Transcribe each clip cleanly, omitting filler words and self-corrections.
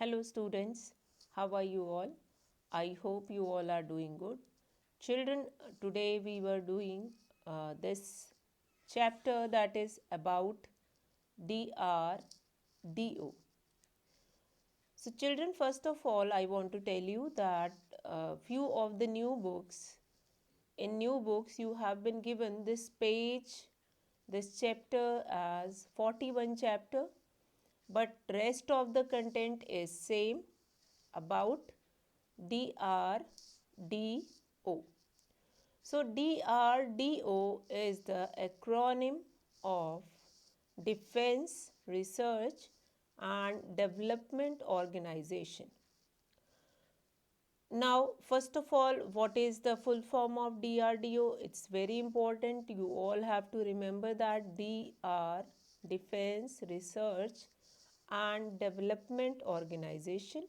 Hello students, how are you all? I hope you all are doing good. Children, today we were doing this chapter that is about DRDO. So children, first of all, I want to tell you that few of the new books, in new books you have been given this page, this chapter as 41 chapter, but rest of the content is same about DRDO. So DRDO is the acronym of Defense Research and Development Organization. Now, first of all, what is the full form of DRDO? It's very important. You all have to remember that DR, Defense Research and Development Organization.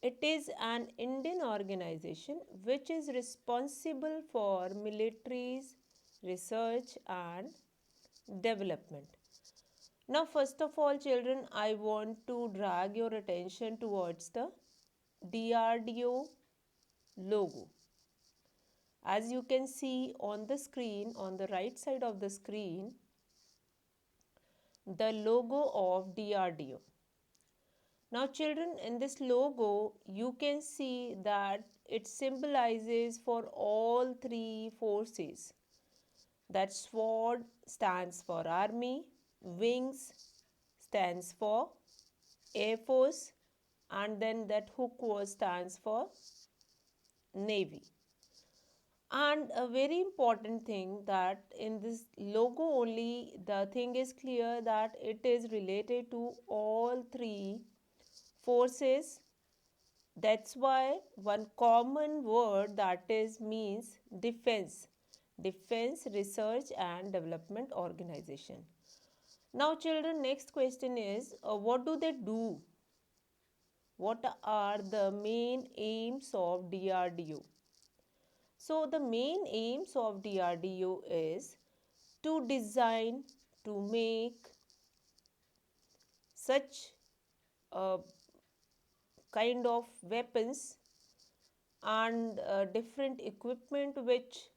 It is an Indian organization which is responsible for military's research and development. Now, first of all, children, I want to drag your attention towards the DRDO logo. As you can see on the screen, on the right side of the screen, the logo of DRDO. Now children, in this logo you can see that it symbolizes for all three forces. That sword stands for army, wings stands for air force, and then that hook was stands for navy. And a very important thing that in this logo only the thing is clear that it is related to all three forces. That's why one common word that is means defense, Defense Research and Development Organization. Now children, next question is what do they do? What are the main aims of DRDO? So the main aims of DRDO is to design, to make such kind of weapons and different equipment which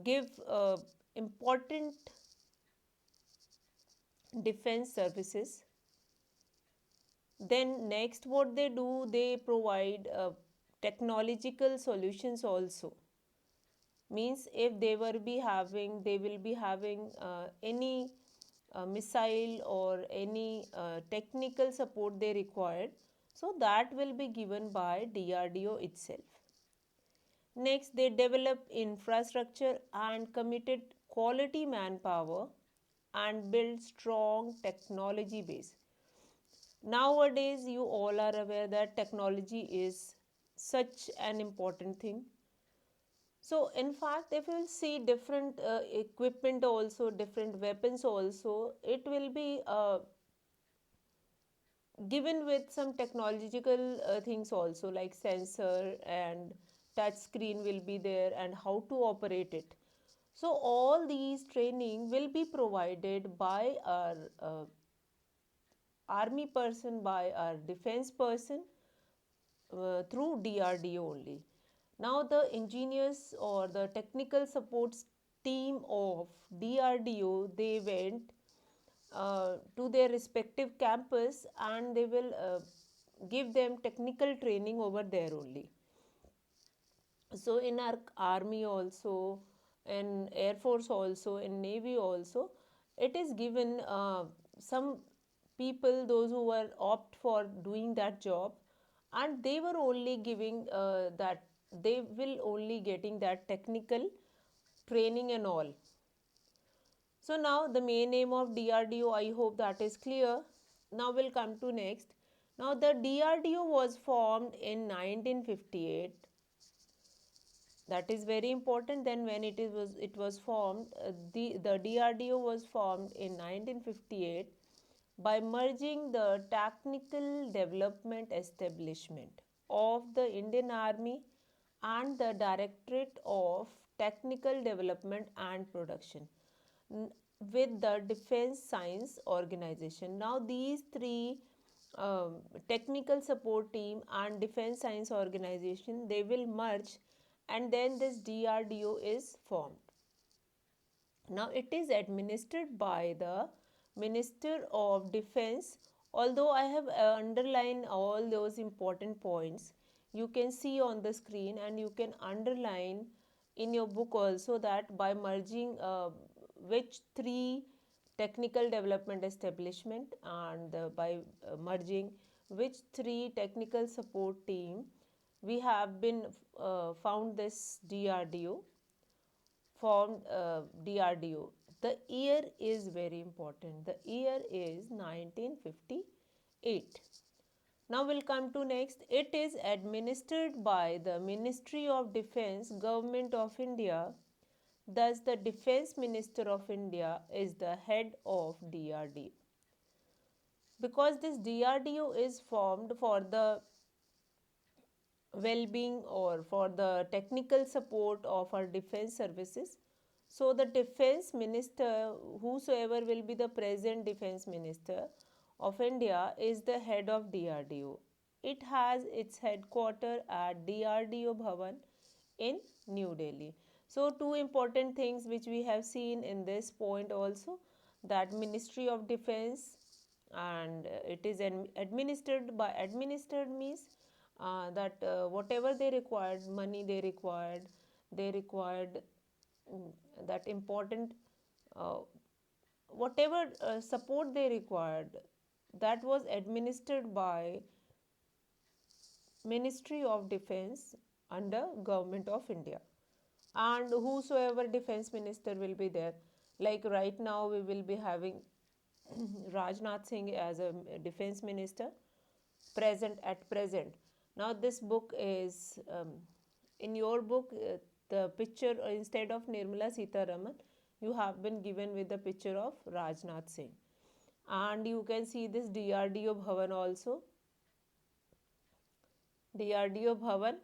give important defense services. Then next what they do, they provide technological solutions also. Means if they will be having any missile or any technical support they required, so that will be given by DRDO itself. Next, they develop infrastructure and committed quality manpower and build strong technology base. Nowadays, you all are aware that technology is such an important thing. So, in fact, if you will see different equipment also, different weapons also, it will be given with some technological things also like sensor and touch screen will be there and how to operate it. So all these training will be provided by our army person, by our defense person through DRDO only. Now the engineers or the technical support team of DRDO, they went to their respective campus and they will give them technical training over there only. So in our army also, in air force also, in navy also, it is given some people, those who were opt for doing that job, and they were only giving that, they will only getting that technical training and all. So now the main aim of DRDO, I hope that is clear. Now we'll come to next. Now the DRDO was formed in 1958. That is very important. Then when it was formed, the DRDO was formed in 1958 by merging the Technical Development Establishment of the Indian Army and the Directorate of Technical Development and Production. with the Defense Science Organization. Now these three, technical support team and Defense Science Organization, they will merge, and then this DRDO is formed. Now it is administered by the Minister of Defense. Although I have underlined all those important points, you can see on the screen, and you can underline in your book also, that by merging which three technical development establishment, and by merging which three technical support team, we have been found this DRDO, formed DRDO. The year is very important. The year is 1958. Now we'll come to next. It is administered by the Ministry of Defense, Government of India. Thus, the Defense Minister of India is the head of DRDO. Because this DRDO is formed for the well-being or for the technical support of our defense services. So the defense minister, whosoever will be the present defense minister of India, is the head of DRDO. It has its headquarter at DRDO Bhavan in New Delhi. So two important things which we have seen in this point also, that Ministry of Defense, and it is administered by, administered means that whatever they required, money they required that important, uh, whatever support they required, that was administered by Ministry of Defense under Government of India. And whosoever defense minister will be there, like right now we will be having Rajnath Singh as a defense minister present at present. Now this book is, in your book, the picture, instead of Nirmala Sitharaman, you have been given with the picture of Rajnath Singh. And you can see this DRDO Bhavan also. DRDO Bhavan,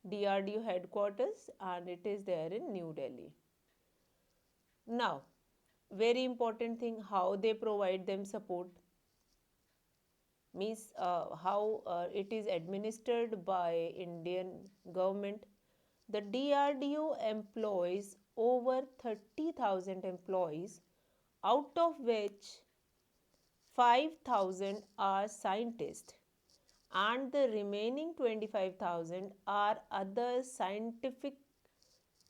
DRDO headquarters, and it is there in New Delhi. Now, very important thing, how they provide them support, means how it is administered by Indian government. The DRDO employs over 30,000 employees, out of which 5,000 are scientists, and the remaining 25,000 are other scientific,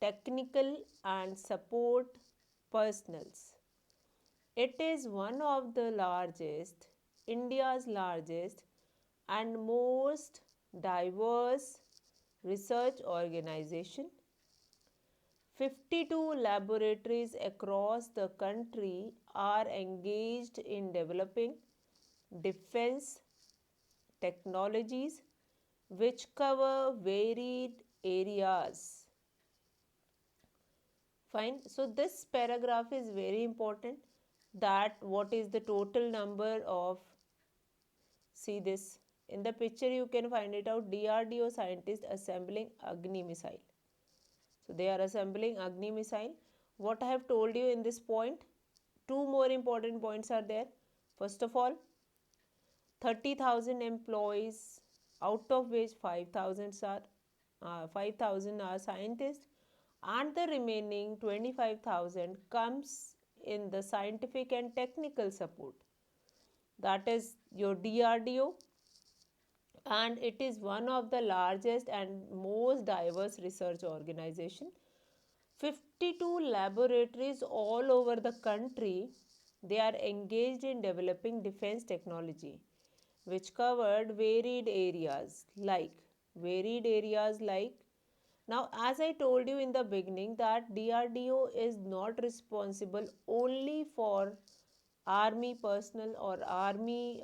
technical and support personals. It is one of the largest, India's largest and most diverse research organization. 52 laboratories across the country are engaged in developing defense technologies which cover varied areas. Fine. So this paragraph is very important, that what is the total number of, see this, in the picture you can find it out, DRDO scientists assembling Agni missile. So they are assembling Agni missile. What I have told you in this point, two more important points are there. First of all, 30,000 employees, out of which 5,000 are scientists, and the remaining 25,000 comes in the scientific and technical support. That is your DRDO, and it is one of the largest and most diverse research organization. 52 laboratories all over the country, they are engaged in developing defense technology which covered varied areas like, now as I told you in the beginning, that DRDO is not responsible only for army personnel or army,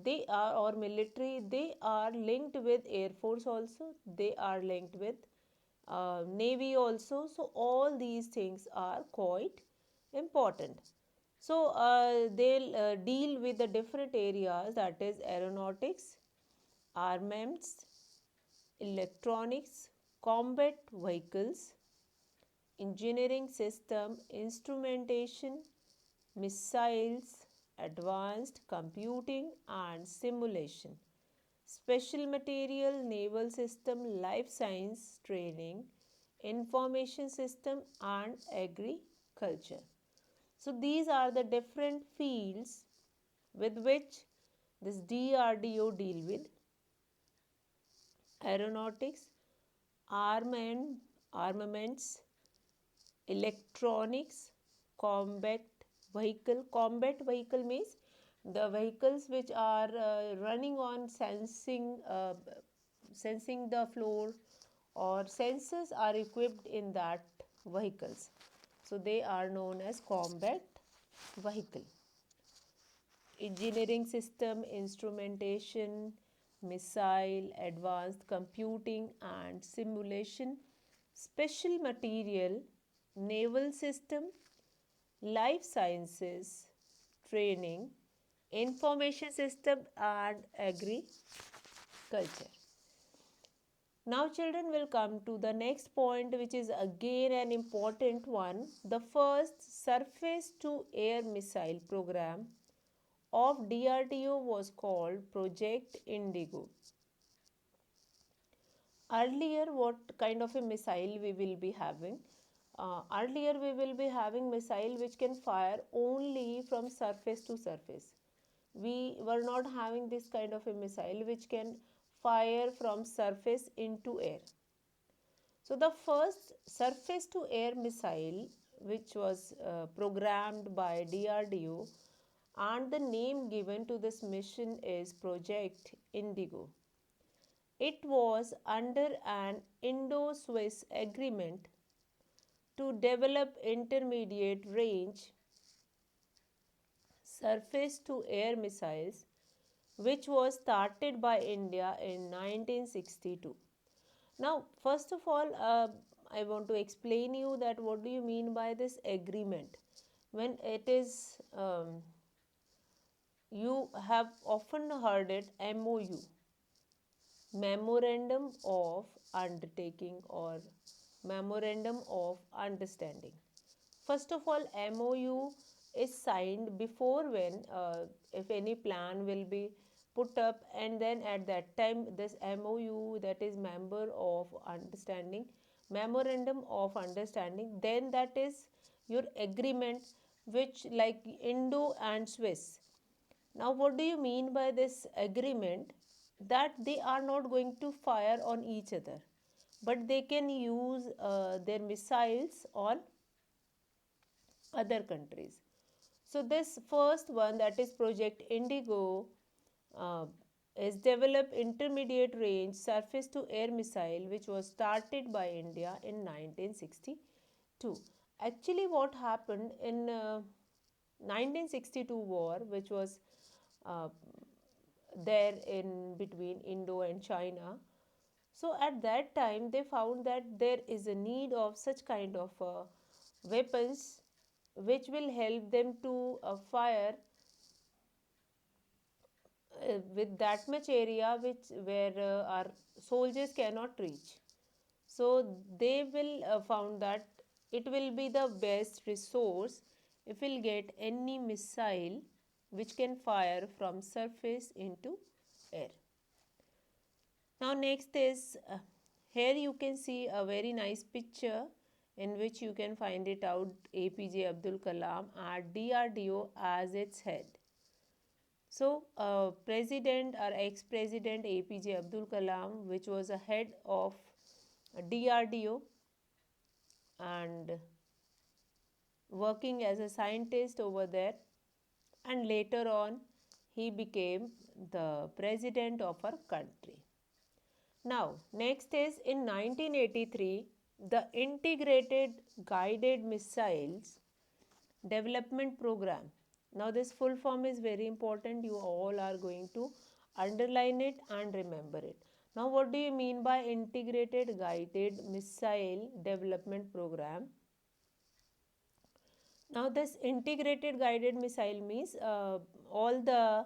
they are, or military, they are linked with air force also, they are linked with navy also. So all these things are quite important. So they'll deal with the different areas, that is aeronautics, armaments, electronics, combat vehicles, engineering system, instrumentation, missiles, advanced computing and simulation, special material, naval system, life science training, information system and agriculture. So these are the different fields with which this DRDO deal with. Aeronautics, armament, armaments, electronics, combat vehicle. Combat vehicle means the vehicles which are running on sensing the floor, or sensors are equipped in that vehicles. So they are known as combat vehicle. Engineering system, instrumentation, missile, advanced computing and simulation, special material, naval system, life sciences, training, information system and agriculture. Now children will come to the next point, which is again an important one. The first surface to air missile program of DRDO was called Project Indigo. Earlier, what kind of a missile we will be having? Earlier we will be having missile which can fire only from surface to surface. We were not having this kind of a missile which can fire from surface into air. So the first surface to air missile which was programmed by DRDO, and the name given to this mission is Project Indigo. It was under an Indo-Swiss agreement to develop intermediate range surface to air missiles, which was started by India in 1962. Now, first of all, I want to explain you that what do you mean by this agreement. When it is, you have often heard it MOU, Memorandum of Undertaking or Memorandum of Understanding. First of all, MOU is signed before when if any plan will be put up, and then at that time this MOU, that is member of understanding, memorandum of understanding, then that is your agreement, which like Indo and Swiss. Now what do you mean by this agreement? That they are not going to fire on each other, but they can use their missiles on other countries. So this first one, that is Project Indigo, uh, is developed intermediate range surface to air missile, which was started by India in 1962. Actually what happened in 1962 war, which was uh, there in between Indo and China. So at that time they found that there is a need of such kind of weapons which will help them to fire with that much area which where our soldiers cannot reach. So they will found that it will be the best resource if we'll get any missile which can fire from surface into air. Now next is here you can see a very nice picture in which you can find it out APJ Abdul Kalam at DRDO as its head. So President or ex-President APJ Abdul Kalam, which was a head of DRDO and working as a scientist over there, and later on he became the president of our country. Now, next is in 1983, the Integrated Guided Missiles Development Program. Now, this full form is very important. You all are going to underline it and remember it. Now, what do you mean by Integrated Guided Missile Development Program? Now, this Integrated Guided Missile means all the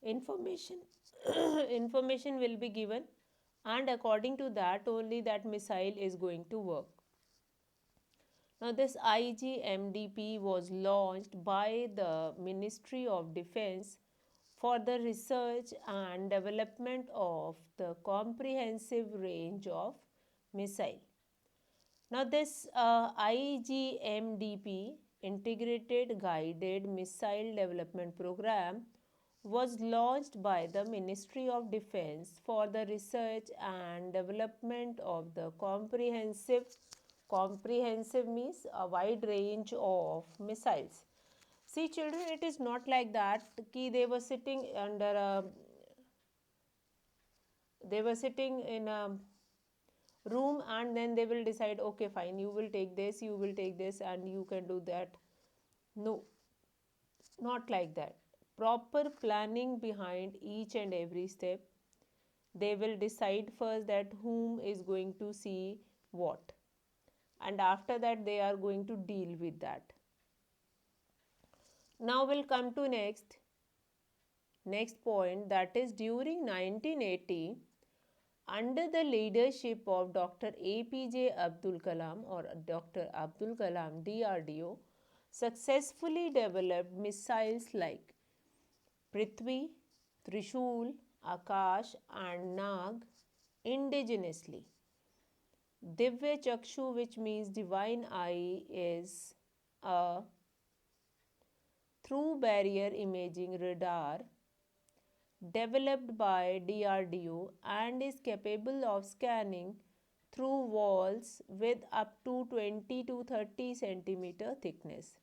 information information will be given, and according to that only that missile is going to work. Now, this IGMDP was launched by the Ministry of Defense for the research and development of the comprehensive range of missile. Now, this IGMDP, Integrated Guided Missile Development Program, was launched by the Ministry of Defense for the research and development of the comprehensive means a wide range of missiles. See children, it is not like that ki they were sitting in a room and then they will decide, okay fine, you will take this, you will take this, and you can do that. No, not like that. Proper planning behind each and every step. They will decide first that whom is going to see what, and after that they are going to deal with that. Now we'll come to next point, that is during 1980, under the leadership of Dr. APJ Abdul Kalam or Dr. Abdul Kalam DRDO successfully developed missiles like Prithvi, Trishul, Akash and Nag indigenously. Divya Chakshu, which means divine eye, is a through barrier imaging radar developed by DRDO and is capable of scanning through walls with up to 20 to 30 centimeter thickness.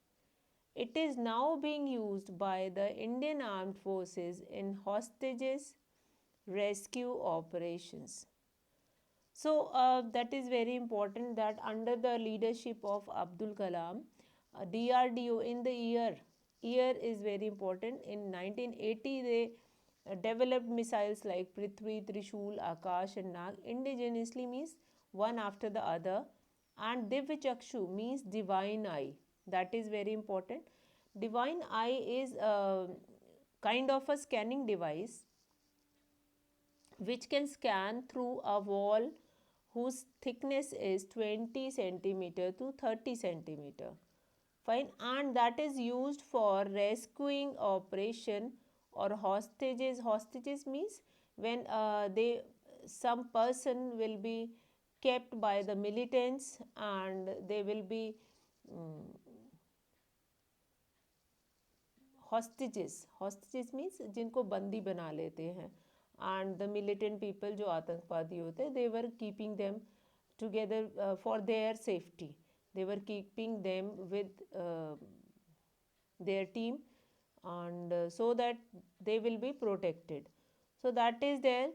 It is now being used by the Indian Armed Forces in hostages rescue operations. So that is very important that under the leadership of Abdul Kalam, DRDO in the year is very important. In 1980, they developed missiles like Prithvi, Trishul, Akash and Nag indigenously, means one after the other, and Divya Chakshu means divine eye. That is very important. Divine eye is a kind of a scanning device which can scan through a wall whose thickness is 20 centimeter to 30 centimeter. Fine, and that is used for rescuing operation or hostages. Hostages means when some person will be kept by the militants and they will be hostages means जिनको बंदी बना लेते हैं, and the militant people जो आतंकवादी होते हैं, they were keeping them together for their safety. They were keeping them with their team, and so that they will be protected. So that is there.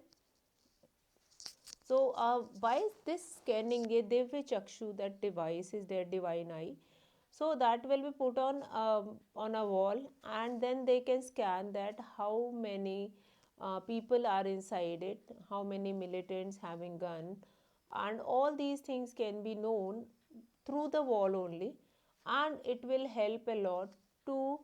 So by this scanning, Divya Chakshu, that device is their divine eye. So that will be put on a wall, and then they can scan that how many people are inside it, how many militants having gun, and all these things can be known through the wall only, and it will help a lot to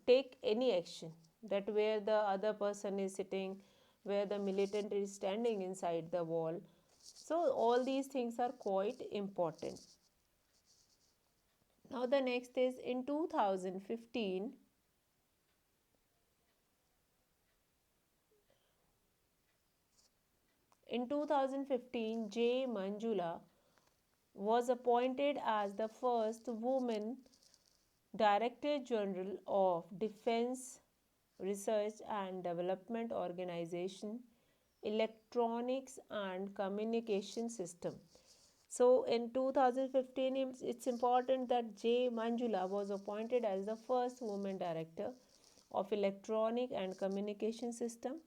take any action, that where the other person is sitting, where the militant is standing inside the wall. So all these things are quite important. Now the next is in 2015, J. Manjula was appointed as the first woman Director General of Defense Research and Development Organization, Electronics and Communication System. So in 2015, it's important that J. Manjula was appointed as the first woman director of Electronic and Communication System,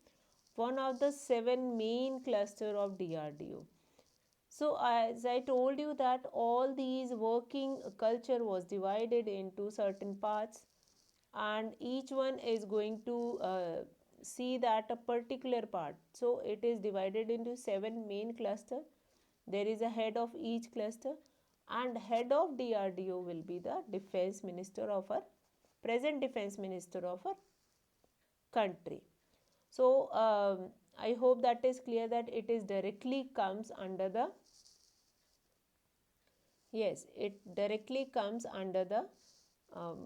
one of the 7 main cluster of DRDO. So as I told you that all these working culture was divided into certain parts, and each one is going to see that a particular part. So it is divided into 7 main cluster. There is a head of each cluster, and head of DRDO will be the defense minister of our present defense minister of our country. So I hope that is clear that it is directly comes under the Yes, it directly comes under the um,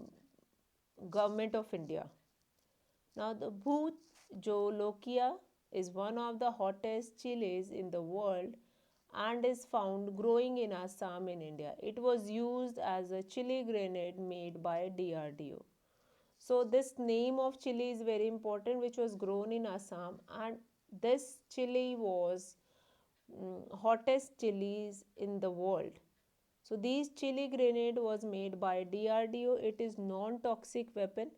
government of India. Now, the Bhut Jolokia is one of the hottest chilies in the world and is found growing in Assam in India. It was used as a chili grenade made by DRDO. So, this name of chili is very important, which was grown in Assam, and this chili was hottest chilies in the world. So these chili grenade was made by DRDO. It is non-toxic weapon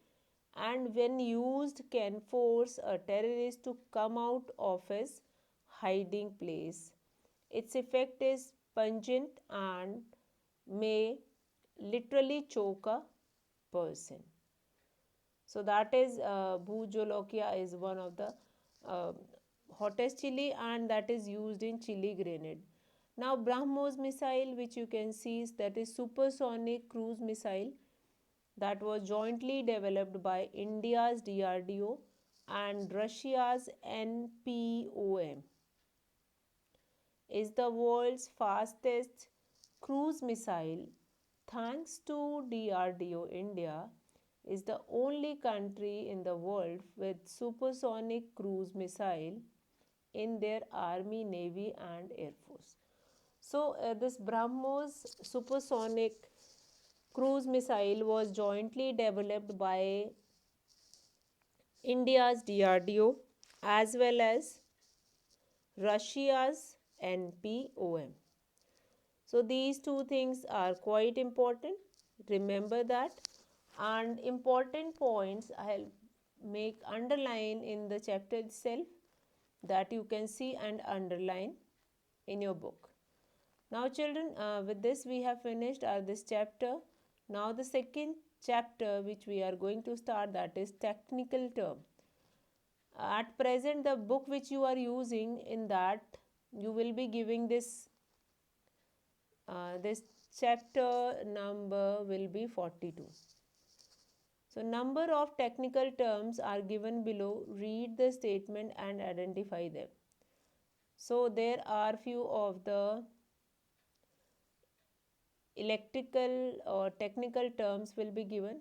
and when used can force a terrorist to come out of his hiding place. Its effect is pungent and may literally choke a person. So that is Bhujolokia is one of the uh, hottest chili and that is used in chili grenade. Now BrahMos missile, which you can see is that is supersonic cruise missile that was jointly developed by India's DRDO and Russia's NPOM, is the world's fastest cruise missile. Thanks to DRDO, India is the only country in the world with supersonic cruise missile in their army, navy and air force. So this BrahMos supersonic cruise missile was jointly developed by India's DRDO as well as Russia's NPOM. So these two things are quite important. Remember that. And important points I'll make underline in the chapter itself that you can see and underline in your book. Now children, with this we have finished this chapter. Now the second chapter which we are going to start, that is technical term. At present the book which you are using, in that you will be giving this chapter number will be 42. So number of technical terms are given below. Read the statement and identify them. So there are few of the electrical or technical terms will be given.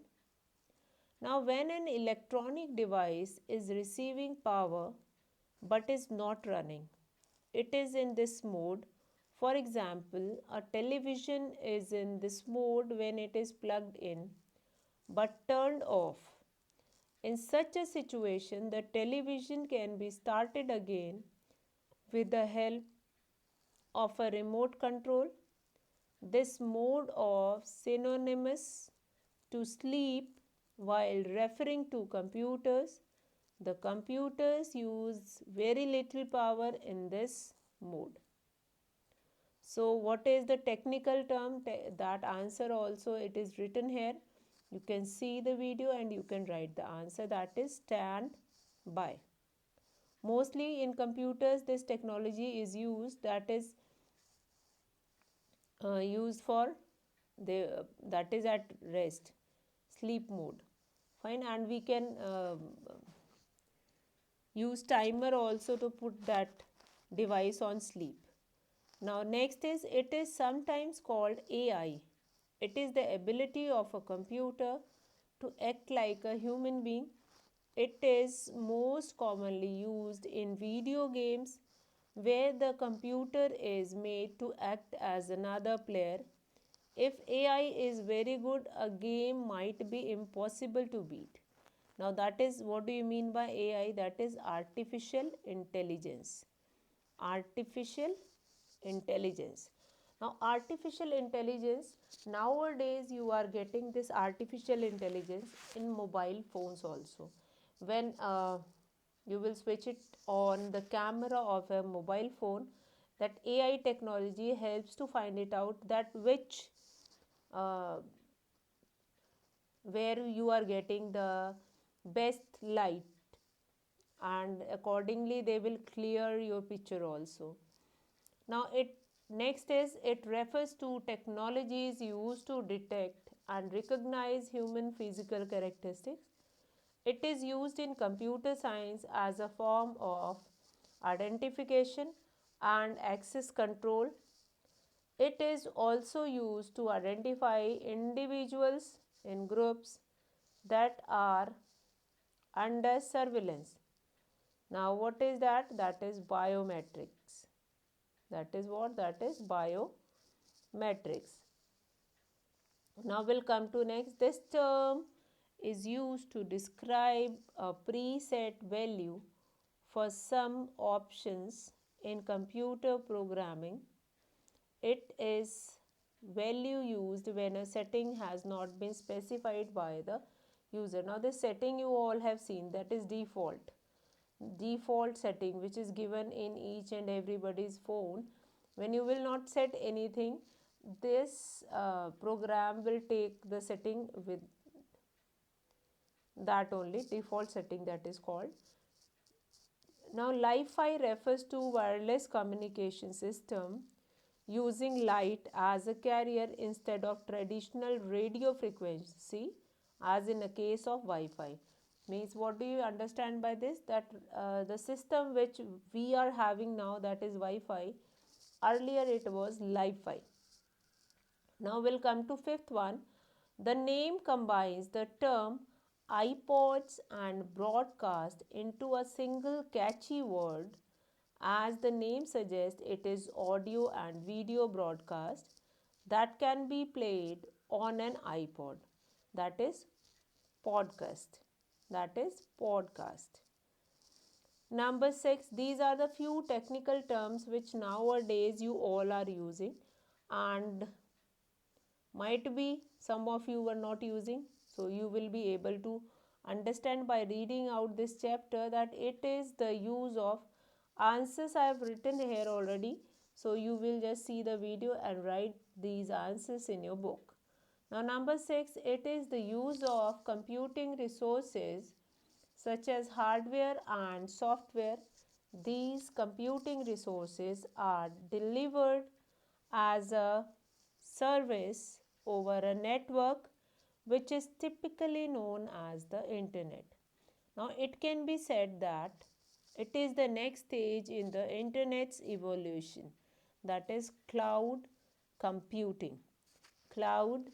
Now when an electronic device is receiving power but is not running, it is in this mode. For example, a television is in this mode when it is plugged in but turned off. In such a situation, the television can be started again with the help of a remote control. This mode of synonymous to sleep while referring to computers. The computers use very little power in this mode. So what is the technical term? That answer also it is written here. You can see the video and you can write the answer, that is stand by. Mostly in computers this technology is used, that is used for that is at rest, sleep mode. Fine, and we can use timer also to put that device on sleep. Now next is, it is sometimes called AI. It is the ability of a computer to act like a human being. It is most commonly used in video games where the computer is made to act as another player. If AI is very good, a game might be impossible to beat. Now that is, what do you mean by AI? That is artificial intelligence. Artificial intelligence. Now artificial intelligence, nowadays you are getting this artificial intelligence in mobile phones also. When you will switch it on the camera of a mobile phone, that AI technology helps to find it out that which uh, where you are getting the best light, and accordingly they will clear your picture also. Now it next is, it refers to technologies used to detect and recognize human physical characteristics. It is used in computer science as a form of identification and access control. It is also used to identify individuals in groups that are under surveillance. Now, what is that? That is biometrics. That is what? That is biometrics. Now, we'll come to next. This term is used to describe a preset value for some options in computer programming. It is value used when a setting has not been specified by the user. Now, this setting you all have seen, that is default setting, which is given in each and everybody's phone. When you will not set anything, this program will take the setting with that only, default setting, that is called. Now, Li-Fi refers to wireless communication system using light as a carrier instead of traditional radio frequency, as in a case of Wi-Fi. Means, what do you understand by this? That the system which we are having now, that is Wi-Fi, earlier it was Li-Fi. Now we'll come to fifth one. The name combines the term iPods and broadcast into a single catchy word. As the name suggests, it is audio and video broadcast that can be played on an iPod. That is podcast. That is podcast. Number 6, these are the few technical terms which nowadays you all are using, and might be some of you were not using. So you will be able to understand by reading out this chapter that it is the use of answers I have written here already. So you will just see the video and write these answers in your book. Now number 6, it is the use of computing resources such as hardware and software. These computing resources are delivered as a service over a network which is typically known as the internet. Now, it can be said that it is the next stage in the internet's evolution, that is cloud computing. Cloud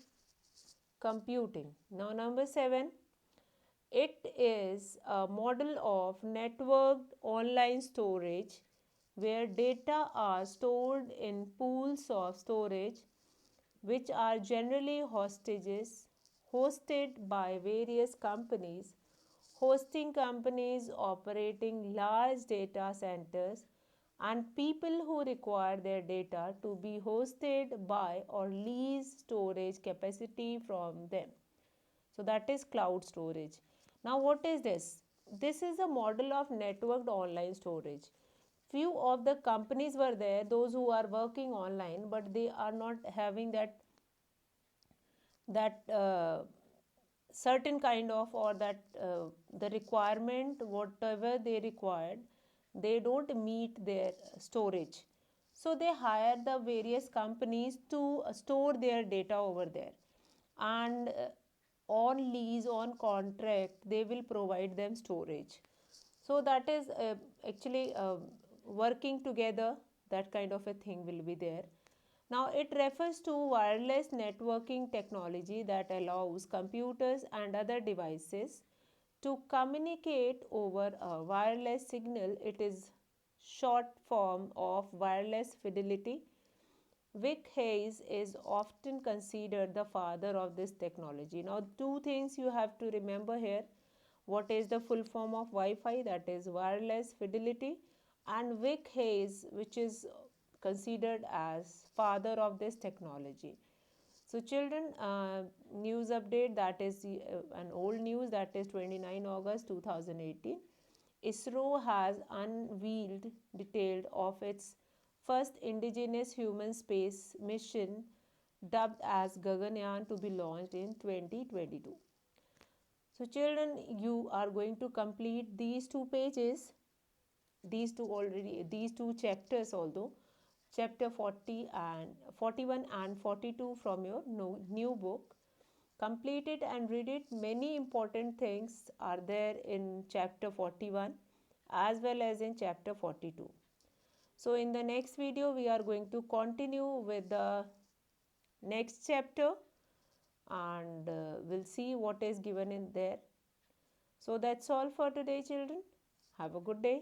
computing. Now, number 7, it is a model of networked online storage where data are stored in pools of storage which are generally hosted by various companies. Hosting companies operating large data centers and people who require their data to be hosted by or lease storage capacity from them. So that is cloud storage. Now what is this? This is a model of networked online storage. Few of the companies were there, those who are working online, but they are not having that certain kind of, or that the requirement whatever they required, they don't meet their storage. So they hire the various companies to store their data over there, and on lease, on contract, they will provide them storage. So that is actually working together, that kind of a thing will be there. Now it refers to wireless networking technology that allows computers and other devices to communicate over a wireless signal. It is short form of wireless fidelity. Vic Hayes is often considered the father of this technology. Now, two things you have to remember here. What is the full form of Wi-Fi? That is wireless fidelity. And Vic Hayes, which is considered as father of this technology. So children, news update, that is an old news, that is 29 August 2018. ISRO has unveiled details of its first indigenous human space mission dubbed as Gaganyaan to be launched in 2022. So children, you are going to complete these two pages, these two chapters, although chapter 40 and 41 and 42 from your new book. Complete it and read it. Many important things are there in chapter 41 as well as in chapter 42. So in the next video we are going to continue with the next chapter, and we'll see what is given in there. So that's all for today, children. Have a good day.